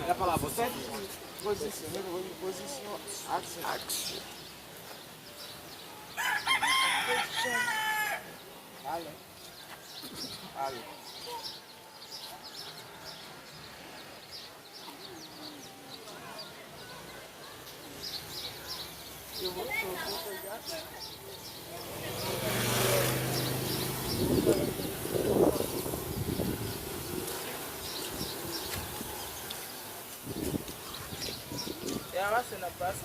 La palavra certo? Position, action. Action. Ale. Ale. Eu vou pegar. Ela se na praça.